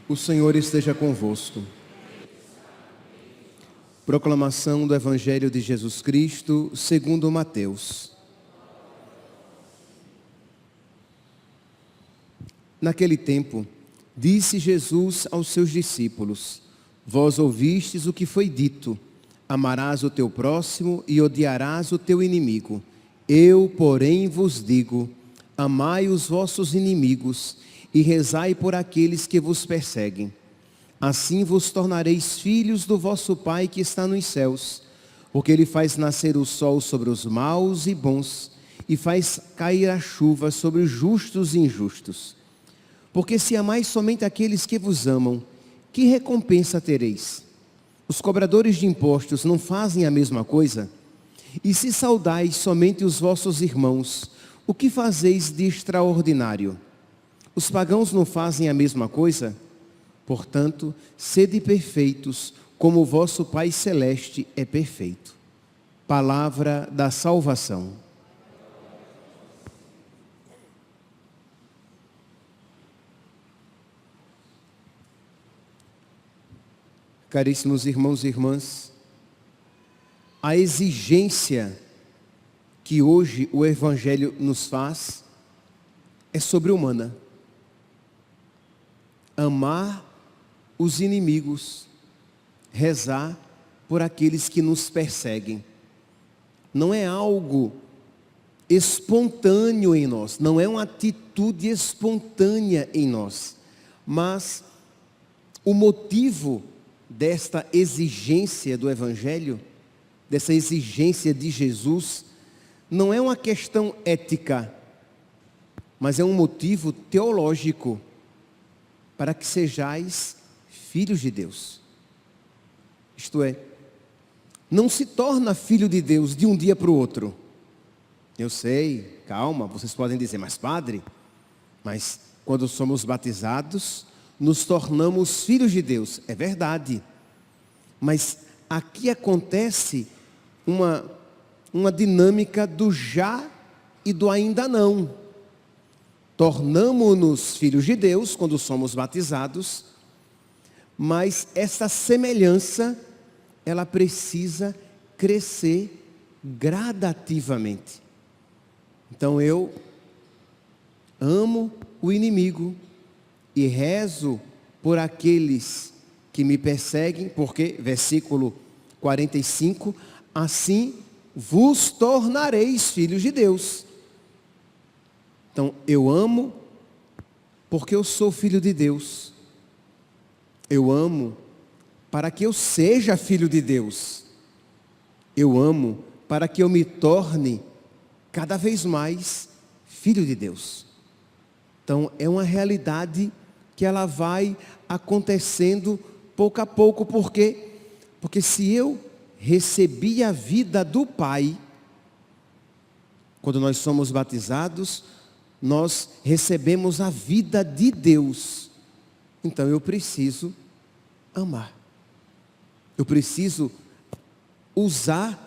O Senhor esteja convosco. Proclamação do Evangelho de Jesus Cristo, segundo Mateus. Naquele tempo, disse Jesus aos seus discípulos: Vós ouvistes o que foi dito: amarás o teu próximo e odiarás o teu inimigo. Eu, porém, vos digo: amai os vossos inimigos e rezai por aqueles que vos perseguem. Assim vos tornareis filhos do vosso Pai que está nos céus, porque Ele faz nascer o sol sobre os maus e bons, e faz cair a chuva sobre os justos e injustos. Porque se amais somente aqueles que vos amam, que recompensa tereis? Os cobradores de impostos não fazem a mesma coisa? E se saudais somente os vossos irmãos, o que fazeis de extraordinário? Os pagãos não fazem a mesma coisa? Portanto, sede perfeitos, como o vosso Pai Celeste é perfeito. Palavra da salvação. Caríssimos irmãos e irmãs, a exigência que hoje o Evangelho nos faz é sobre-humana. Amar os inimigos, rezar por aqueles que nos perseguem. Não é algo espontâneo em nós, não é uma atitude espontânea em nós, mas o motivo desta exigência do Evangelho, dessa exigência de Jesus, não é uma questão ética, mas é um motivo teológico, para que sejais filhos de Deus. Isto é, não se torna filho de Deus de um dia para o outro. Eu sei, calma, vocês podem dizer, mas padre, mas quando somos batizados, nos tornamos filhos de Deus. É verdade, mas aqui acontece uma dinâmica do já e do ainda não. Tornamo-nos filhos de Deus quando somos batizados, mas essa semelhança, ela precisa crescer gradativamente. Então eu amo o inimigo e rezo por aqueles que me perseguem, porque, versículo 45, assim vos tornareis filhos de Deus. Então, eu amo porque eu sou filho de Deus. Eu amo para que eu seja filho de Deus. Eu amo para que eu me torne cada vez mais filho de Deus. Então, é uma realidade que ela vai acontecendo pouco a pouco. Por quê? Porque se eu recebi a vida do Pai, quando nós somos batizados, nós recebemos a vida de Deus. Então eu preciso amar. Eu preciso usar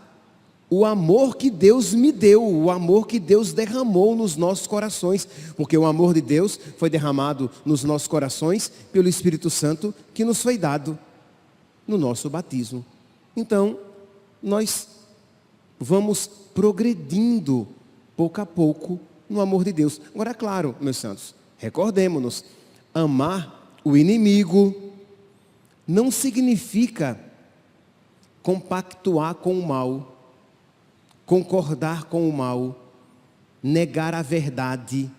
o amor que Deus me deu, o amor que Deus derramou nos nossos corações, porque o amor de Deus foi derramado nos nossos corações pelo Espírito Santo que nos foi dado no nosso batismo. Então, nós vamos progredindo pouco a pouco no amor de Deus. Agora, claro, meus santos, recordemos-nos, amar o inimigo não significa compactuar com o mal, concordar com o mal, negar a verdade,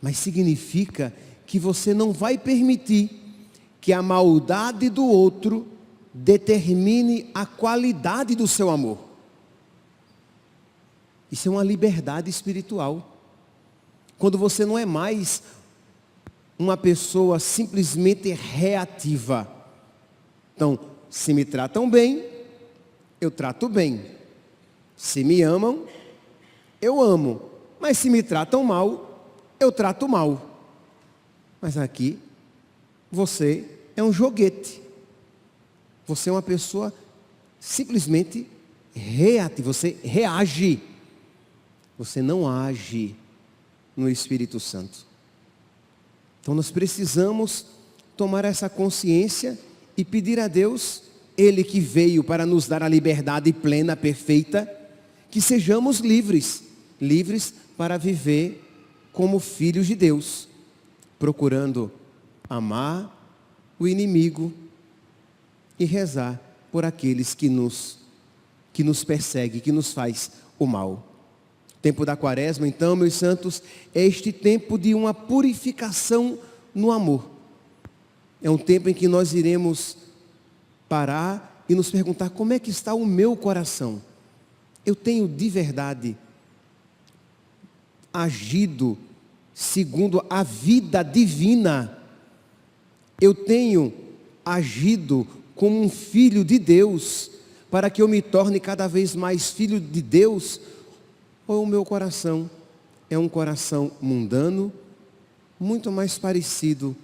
mas significa que você não vai permitir que a maldade do outro determine a qualidade do seu amor. Isso é uma liberdade espiritual. Quando você não é mais uma pessoa simplesmente reativa. Então, se me tratam bem, eu trato bem. Se me amam, eu amo. mas se me tratam mal, eu trato mal. Mas aqui, você é um joguete. Você é uma pessoa simplesmente reativa, você reage. Você não age no Espírito Santo. Então nós precisamos tomar essa consciência e pedir a Deus, Ele que veio para nos dar a liberdade plena, perfeita, que sejamos livres, livres para viver como filhos de Deus, procurando amar o inimigo e rezar por aqueles que nos perseguem, que nos faz o mal. Tempo da quaresma, então, meus santos, é este tempo de uma purificação no amor. É um tempo em que nós iremos parar e nos perguntar como é que está o meu coração. Eu tenho de verdade agido segundo a vida divina? Eu tenho agido como um filho de Deus para que eu me torne cada vez mais filho de Deus? Ou o meu coração é um coração mundano, muito mais parecido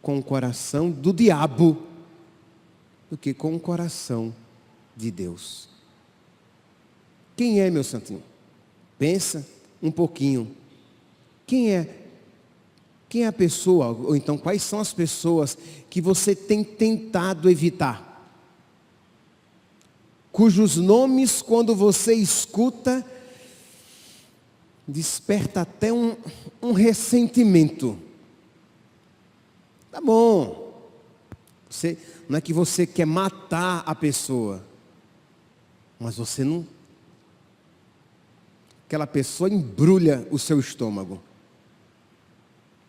com o coração do diabo do que com o coração de Deus? Quem é, meu santinho? Pensa um pouquinho. Quem é a pessoa, ou então quais são as pessoas que você tem tentado evitar? Cujos nomes, quando você escuta, desperta até um ressentimento. Tá bom. Não é que você quer matar a pessoa, mas você não... Aquela pessoa embrulha o seu estômago.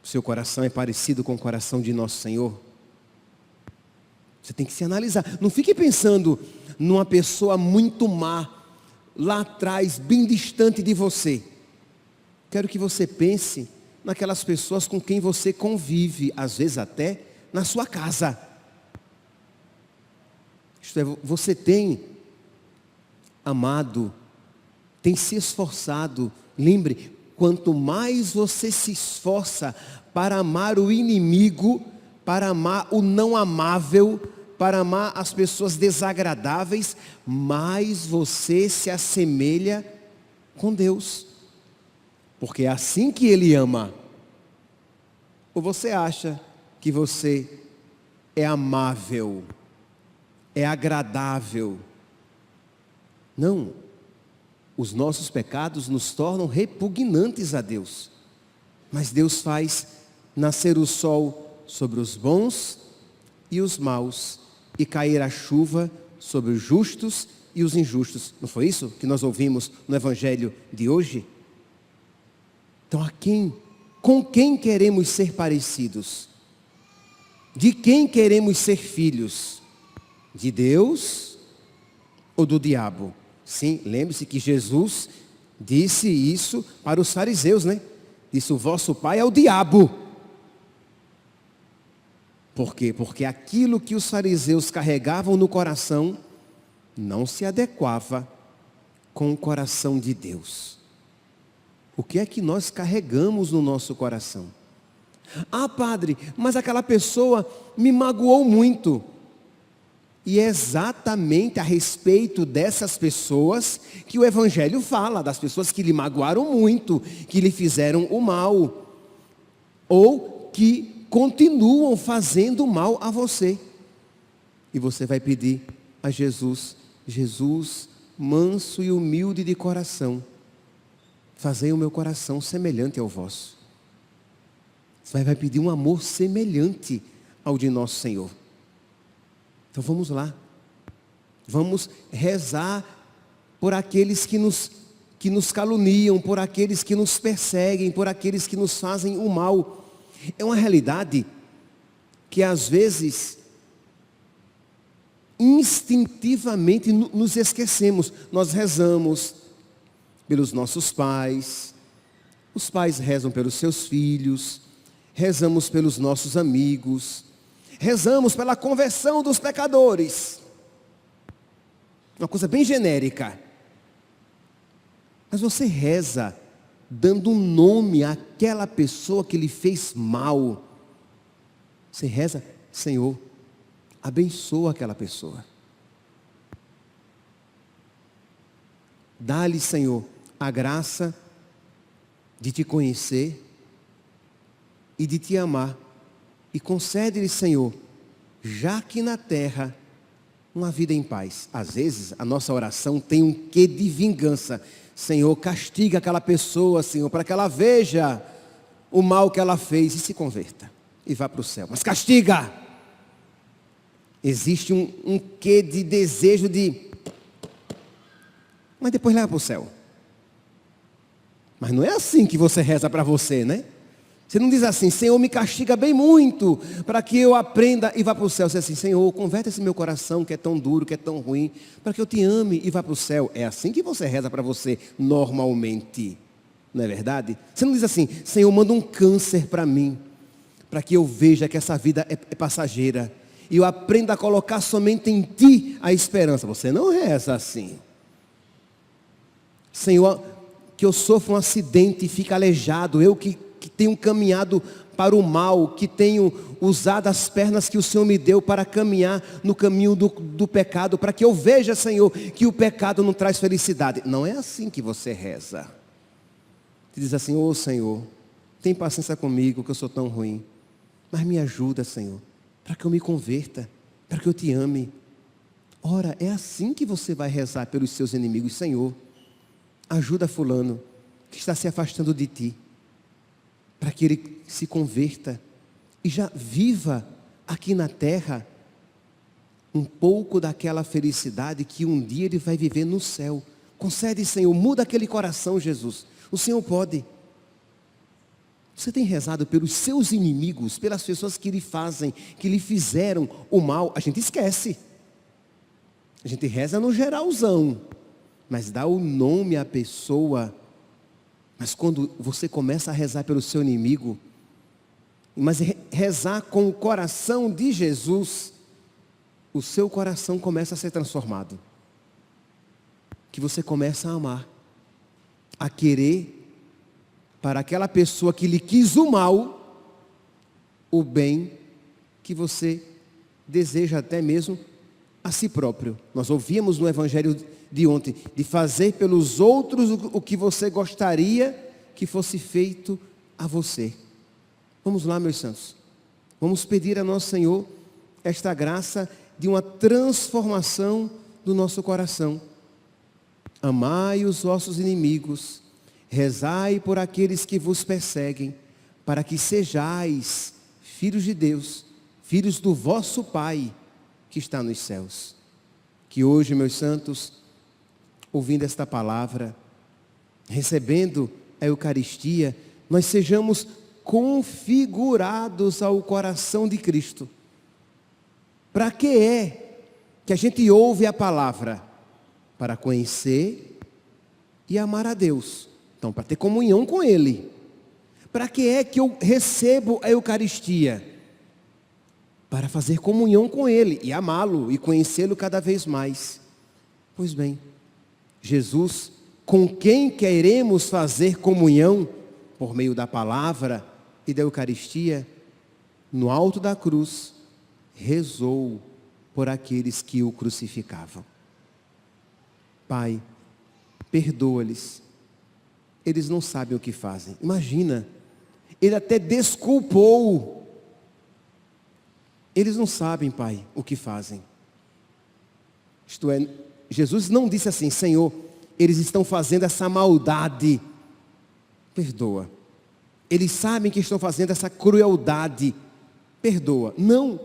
O seu coração é parecido com o coração de nosso Senhor? Você tem que se analisar. Não fique pensando numa pessoa muito má, lá atrás, bem distante de você. Quero que você pense naquelas pessoas com quem você convive, às vezes até na sua casa. Isto é, você tem amado, tem se esforçado. Lembre, quanto mais você se esforça para amar o inimigo, para amar o não amável, para amar as pessoas desagradáveis, mais você se assemelha com Deus. Porque é assim que Ele ama. Ou você acha que você é amável, é agradável? Não. Os nossos pecados nos tornam repugnantes a Deus. Mas Deus faz nascer o sol sobre os bons e os maus, e cair a chuva sobre os justos e os injustos. Não foi isso que nós ouvimos no Evangelho de hoje? Então com quem queremos ser parecidos? De quem queremos ser filhos? De Deus ou do diabo? Sim, lembre-se que Jesus disse isso para os fariseus, né? Disse: o vosso pai é o diabo. Por quê? Porque aquilo que os fariseus carregavam no coração não se adequava com o coração de Deus. O que é que nós carregamos no nosso coração? Ah, padre, mas aquela pessoa me magoou muito. E é exatamente a respeito dessas pessoas que o Evangelho fala, das pessoas que lhe magoaram muito, que lhe fizeram o mal, ou que continuam fazendo mal a você. E você vai pedir a Jesus: Jesus, manso e humilde de coração, fazei o meu coração semelhante ao vosso. Você vai pedir um amor semelhante ao de nosso Senhor. Então vamos lá. Vamos rezar por aqueles que nos caluniam, por aqueles que nos perseguem, por aqueles que nos fazem o mal. É uma realidade que às vezes instintivamente nos esquecemos. Nós rezamos pelos nossos pais, os pais rezam pelos seus filhos, rezamos pelos nossos amigos, rezamos pela conversão dos pecadores. Uma coisa bem genérica. Mas você reza dando um nome àquela pessoa que lhe fez mal. Você reza: Senhor, abençoa aquela pessoa. Dá-lhe, Senhor, a graça de te conhecer e de te amar. E concede-lhe, Senhor, já aqui na terra, uma vida em paz. Às vezes, a nossa oração tem um quê de vingança. Senhor, castiga aquela pessoa, Senhor, para que ela veja o mal que ela fez e se converta. E vá para o céu. Mas castiga! Existe um quê de desejo de... Mas depois leva para o céu. Mas não é assim que você reza para você, né? Você não diz assim: Senhor, me castiga bem muito, para que eu aprenda e vá para o céu. Você diz assim: Senhor, converte esse meu coração que é tão duro, que é tão ruim, para que eu te ame e vá para o céu. É assim que você reza para você, normalmente. Não é verdade? Você não diz assim: Senhor, manda um câncer para mim, para que eu veja que essa vida é passageira, e eu aprenda a colocar somente em Ti a esperança. Você não reza assim. Senhor, que eu sofra um acidente e fique aleijado, eu que tenho caminhado para o mal, que tenho usado as pernas que o Senhor me deu para caminhar no caminho do pecado, para que eu veja, Senhor, que o pecado não traz felicidade. Não é assim que você reza. Você diz assim: ô Senhor, tem paciência comigo, que eu sou tão ruim, mas me ajuda, Senhor, para que eu me converta, para que eu te ame. Ora, é assim que você vai rezar pelos seus inimigos. Senhor, ajuda fulano que está se afastando de Ti, para que ele se converta e já viva aqui na terra um pouco daquela felicidade que um dia ele vai viver no céu. Concede, Senhor, muda aquele coração, Jesus. O Senhor pode. Você tem rezado pelos seus inimigos, pelas pessoas que lhe fazem, que lhe fizeram o mal? A gente esquece. A gente reza no geralzão, mas dá o nome à pessoa. Mas quando você começa a rezar pelo seu inimigo, mas rezar com o coração de Jesus, o seu coração começa a ser transformado. Que você começa a amar, a querer para aquela pessoa que lhe quis o mal, o bem que você deseja até mesmo a si próprio. Nós ouvimos no Evangelho de ontem, de fazer pelos outros o que você gostaria que fosse feito a você. Vamos lá, meus santos. Vamos pedir a nosso Senhor esta graça de uma transformação do nosso coração. Amai os vossos inimigos, rezai por aqueles que vos perseguem, para que sejais filhos de Deus, filhos do vosso Pai que está nos céus. Que hoje, meus santos, ouvindo esta palavra, recebendo a Eucaristia, nós sejamos configurados ao coração de Cristo. Para que é que a gente ouve a palavra? Para conhecer e amar a Deus. Então, para ter comunhão com Ele. Para que é que eu recebo a Eucaristia? Para fazer comunhão com Ele e amá-lo e conhecê-lo cada vez mais. Pois bem, Jesus, com quem queremos fazer comunhão, por meio da palavra e da Eucaristia, no alto da cruz, rezou por aqueles que o crucificavam. Pai, perdoa-lhes, eles não sabem o que fazem. Imagina, ele até desculpou. Eles não sabem, Pai, o que fazem. Isto é, Jesus não disse assim: Senhor, eles estão fazendo essa maldade, perdoa. Eles sabem que estão fazendo essa crueldade, perdoa. Não,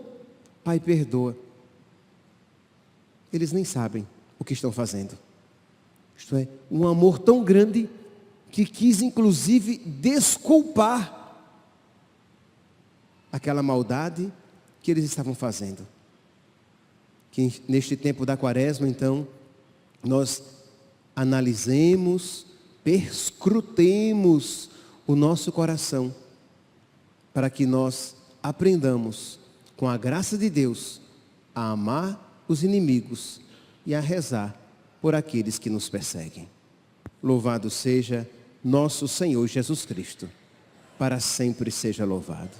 Pai, perdoa. Eles nem sabem o que estão fazendo. Isto é, um amor tão grande que quis inclusive desculpar aquela maldade que eles estavam fazendo. Que neste tempo da Quaresma, então, nós analisemos, perscrutemos o nosso coração, para que nós aprendamos, com a graça de Deus, a amar os inimigos e a rezar por aqueles que nos perseguem. Louvado seja nosso Senhor Jesus Cristo, para sempre seja louvado.